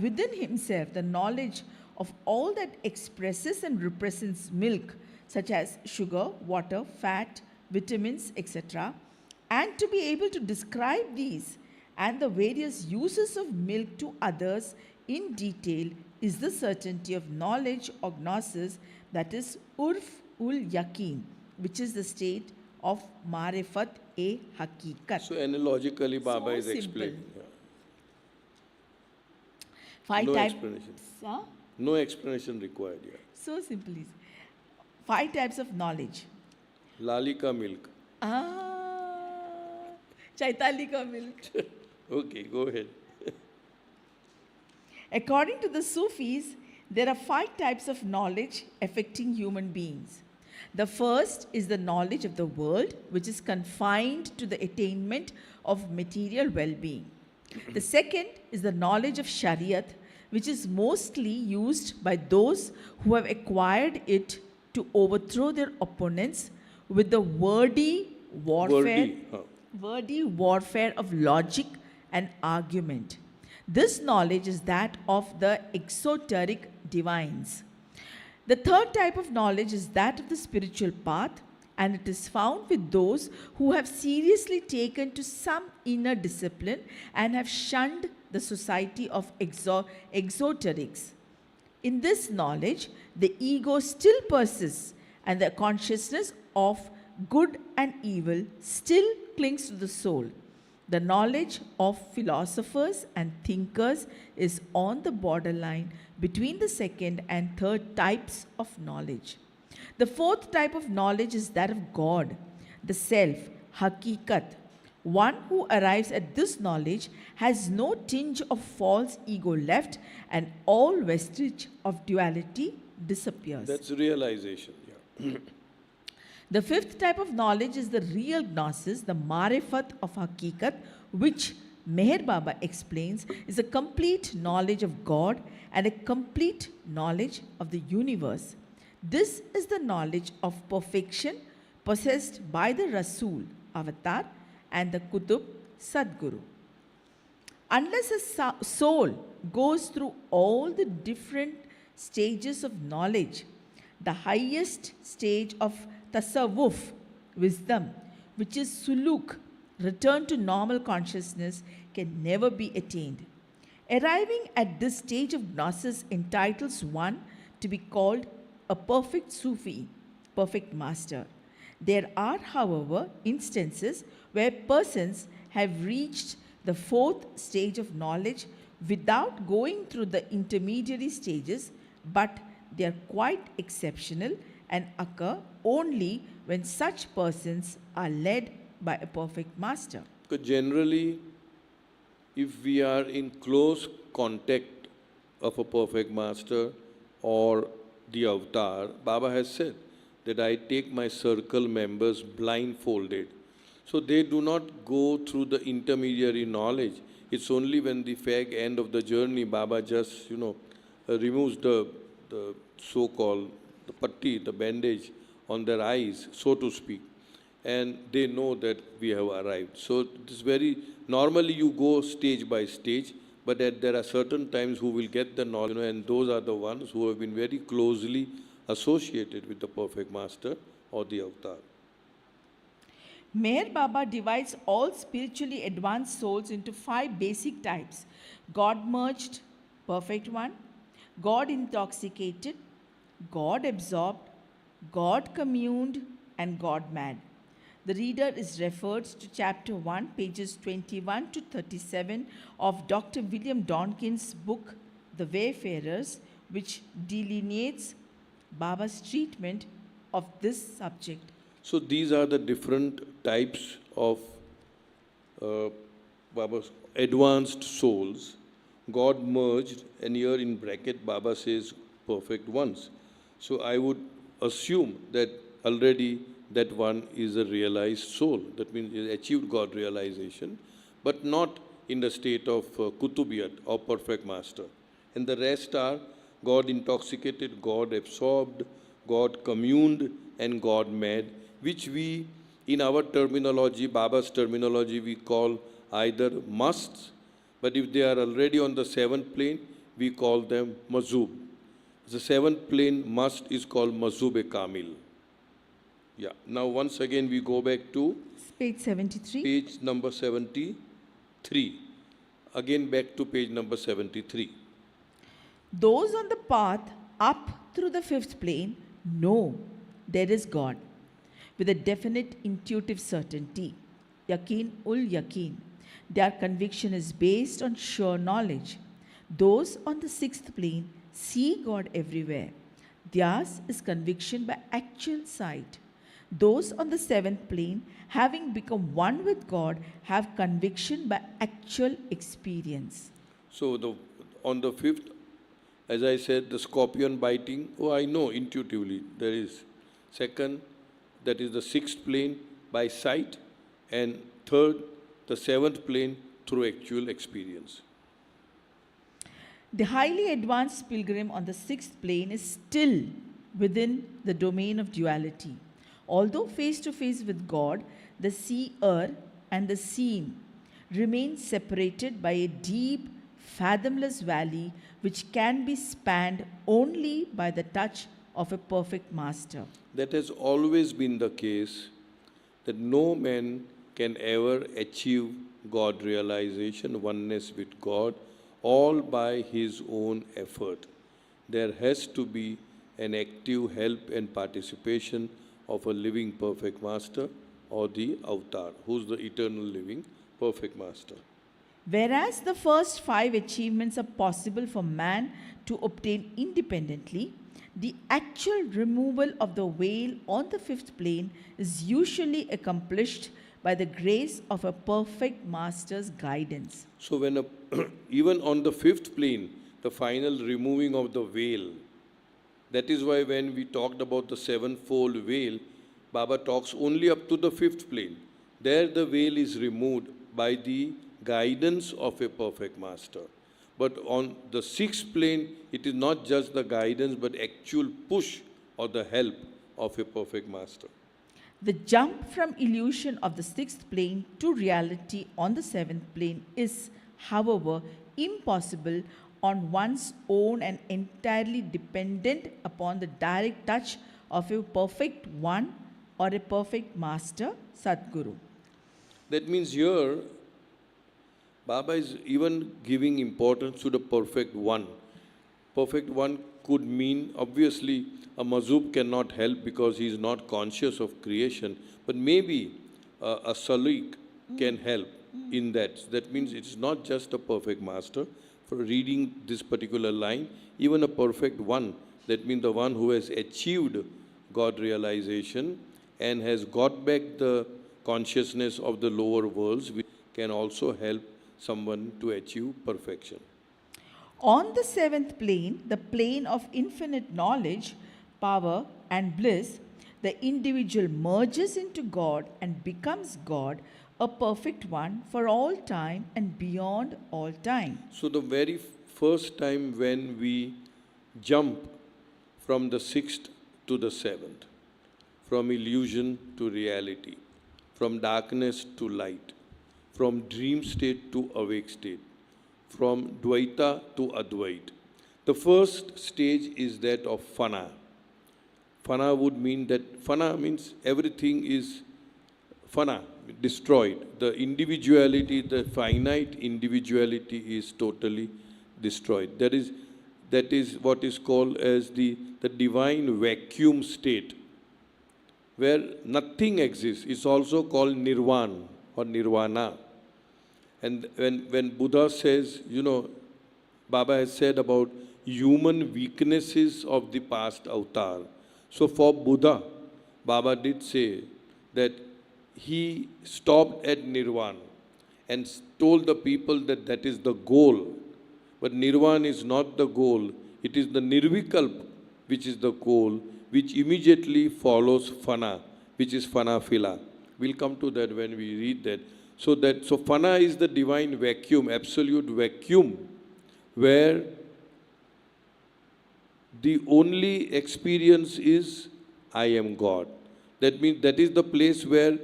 within himself the knowledge of all that expresses and represents milk, such as sugar, water, fat, vitamins, etc., and to be able to describe these and the various uses of milk to others in detail is the certainty of knowledge or gnosis, that is urf ul yaqeen, which is the state of marifat e hakikat. So analogically, Baba So is simple. explaining. Yeah. Five No types. explanation. Huh? No explanation required here. So simple is. 5 types of knowledge. Lalika milk. Chaitali ka milk. Okay, go ahead. According to the Sufis, there are 5 types of knowledge affecting human beings. The first is the knowledge of the world, which is confined to the attainment of material well-being. The second is the knowledge of Shariat, which is mostly used by those who have acquired it to overthrow their opponents with the wordy warfare, wordy warfare of logic and argument. This knowledge is that of the exoteric divines. The third type of knowledge is that of the spiritual path, and it is found with those who have seriously taken to some inner discipline and have shunned the society of exoterics. In this knowledge, the ego still persists, and the consciousness of good and evil still clings to the soul. The knowledge of philosophers and thinkers is on the borderline between the second and third types of knowledge. The fourth type of knowledge is that of God, the self, hakikat. One who arrives at this knowledge has no tinge of false ego left, and all vestige of duality disappears. That's realization. Yeah. The fifth type of knowledge is the real gnosis, the marifat of hakikat, which Meher Baba explains is a complete knowledge of God and a complete knowledge of the universe. This is the knowledge of perfection possessed by the Rasul, avatar, and the Kutub, Sadguru. Unless a soul goes through all the different stages of knowledge, the highest stage of tasawwuf, wisdom, which is suluk, return to normal consciousness, can never be attained. Arriving at this stage of gnosis entitles one to be called a perfect Sufi, perfect master. There are, however, instances where persons have reached the fourth stage of knowledge without going through the intermediary stages, but they are quite exceptional and occur only when such persons are led by a perfect master. Because generally, if we are in close contact of a perfect master or the avatar, Baba has said that I take my circle members blindfolded. So they do not go through the intermediary knowledge. It's only when the fag end of the journey, Baba just, removes the so-called the patti, the bandage on their eyes, so to speak. And they know that we have arrived. So it is very, normally you go stage by stage, but there are certain times who will get the knowledge, and those are the ones who have been very closely associated with the perfect master or the avatar. Meher Baba divides all spiritually advanced souls into 5 basic types: God merged, perfect one; God intoxicated, God absorbed, God communed, and God mad. The reader is referred to chapter 1, pages 21 to 37 of Dr. William Donkin's book, The Wayfarers, which delineates Baba's treatment of this subject. So these are the different types of Baba's advanced souls. God merged, and here in bracket Baba says perfect ones. So I would assume that already that one is a realized soul. That means he achieved God realization, but not in the state of Kutubiyat or perfect master. And the rest are God intoxicated, God absorbed, God communed, and God mad, which we, in our terminology, Baba's terminology, we call either musts, but if they are already on the seventh plane, we call them mazub. The seventh plane must is called mazub-e kamil. Yeah. Now once again we go back to Page 73. page number 73. Again back to page number 73. Those on the path up through the fifth plane know there is God with a definite intuitive certainty. Yaqeen ul yaqeen. Their conviction is based on sure knowledge. Those on the sixth plane see God everywhere. Theirs is conviction by actual sight. Those on the seventh plane, having become one with God, have conviction by actual experience. So on the fifth, as I said, the scorpion biting, oh, I know intuitively there is. Second, that is the sixth plane by sight. And third, the seventh plane through actual experience. The highly advanced pilgrim on the sixth plane is still within the domain of duality. Although face to face with God, the seer and the seen remain separated by a deep, fathomless valley which can be spanned only by the touch of a perfect master. That has always been the case, that no man can ever achieve God realization, oneness with God, all by his own effort. There has to be an active help and participation of a living perfect master or the avatar, who's the eternal living perfect master. Whereas the first 5 achievements are possible for man to obtain independently, the actual removal of the veil on the fifth plane is usually accomplished by the grace of a perfect master's guidance. So when even on the fifth plane, the final removing of the veil, that is why when we talked about the sevenfold veil, Baba talks only up to the fifth plane. There the veil is removed by the guidance of a perfect master. But on the sixth plane, it is not just the guidance, but actual push or the help of a perfect master. The jump from illusion of the sixth plane to reality on the seventh plane is, however, impossible on one's own and entirely dependent upon the direct touch of a perfect one or a perfect master, Sadguru. That means here, Baba is even giving importance to the perfect one. Perfect one could mean, obviously, a mazub cannot help because he is not conscious of creation, but maybe a salik can help in that. That means it's not just a perfect master. For reading this particular line, even a perfect one, that means the one who has achieved God realization and has got back the consciousness of the lower worlds, which can also help someone to achieve perfection. On the seventh plane, the plane of infinite knowledge, power, and bliss, the individual merges into God and becomes God, a perfect one for all time and beyond all time. So the very first time when we jump from the sixth to the seventh, from illusion to reality, from darkness to light, from dream state to awake state, from Dvaita to Advait. The first stage is that of Fana. Fana would mean that, Fana means everything is fana, destroyed. The individuality, the finite individuality is totally destroyed. That is what is called as the divine vacuum state, where nothing exists. It's also called nirvana or nirvana. And when Buddha says, Baba has said about human weaknesses of the past avatar. So for Buddha, Baba did say that he stopped at nirvana and told the people that that is the goal. But nirvana is not the goal. It is the nirvikalp which is the goal, which immediately follows fana, which is fana phila. We'll come to that when we read that. So fana is the divine vacuum, absolute vacuum, where the only experience is I am God. That means that is the place where,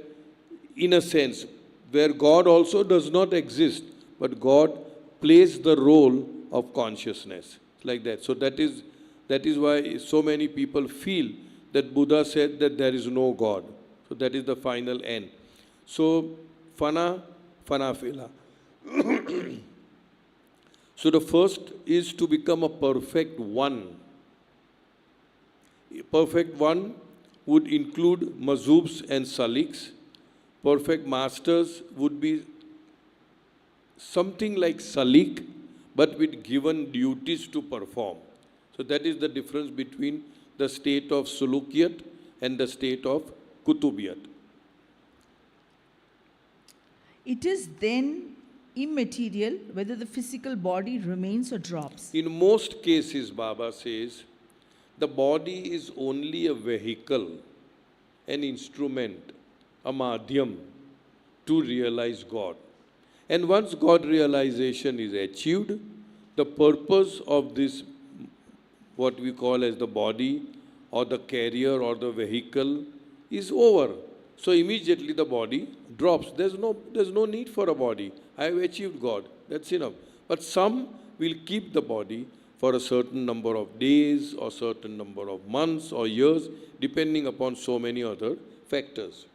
in a sense, where God also does not exist, but God plays the role of consciousness. Like that. So that is why so many people feel that Buddha said that there is no God. So that is the final end. So fana phila. So the first is to become a perfect one. A perfect one would include mazubs and saliks. Perfect masters would be something like salik, but with given duties to perform. So that is the difference between the state of sulukiyat and the state of kutubiyat. It is then immaterial whether the physical body remains or drops. In most cases, Baba says, the body is only a vehicle, an instrument, a madhyam to realize God. And once God realization is achieved, the purpose of this, what we call as the body or the carrier or the vehicle, is over. So immediately the body drops. There's no need for a body. I have achieved God. That's enough. But some will keep the body for a certain number of days or certain number of months or years, depending upon so many other factors.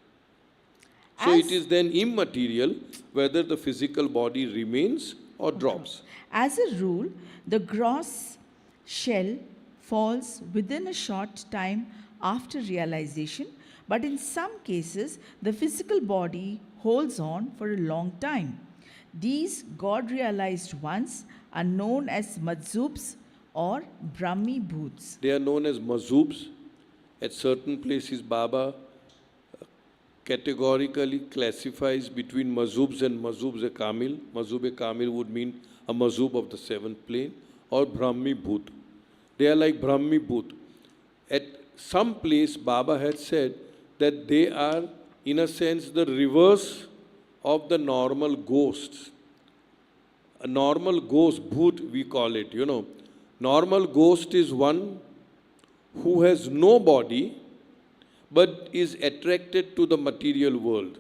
So it is then immaterial whether the physical body remains or drops. As a rule, the gross shell falls within a short time after realization, but in some cases, the physical body holds on for a long time. These God realized ones are known as Madzubs or Brahmi Bhuts. They are known as mazubs. At certain places, Baba categorically classifies between mazubs and mazubs-e-kamil. Mazub-e-kamil would mean a mazub of the seventh plane, or Brahmi Bhut. They are like Brahmi Bhut. At some place, Baba had said that they are, in a sense, the reverse of the normal ghosts. A normal ghost, Bhut we call it, Normal ghost is one who has no body but is attracted to the material world.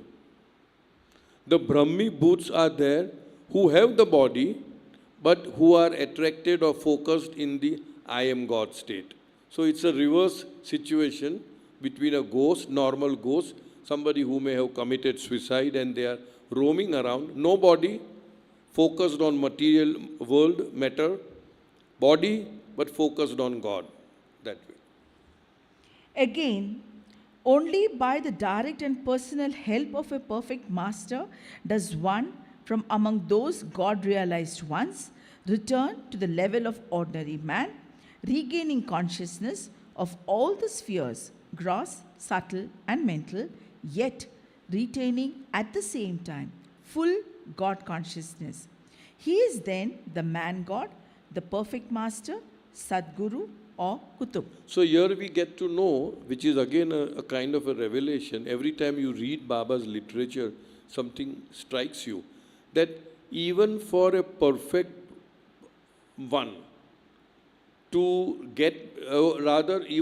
The Brahmi Bhuts are there who have the body but who are attracted or focused in the I am God state. So it's a reverse situation between a ghost, normal ghost, somebody who may have committed suicide and they are roaming around, no body, focused on material world, matter, body, but focused on God, that way. Again, only by the direct and personal help of a perfect master does one from among those God realized ones return to the level of ordinary man, regaining consciousness of all the spheres, gross, subtle, and mental, yet retaining at the same time full God consciousness. He is then the man God, the perfect master, Sadguru, or Kutub. So here we get to know, which is again a kind of a revelation. Every time you read Baba's literature, something strikes you. That even for a perfect one to get, rather even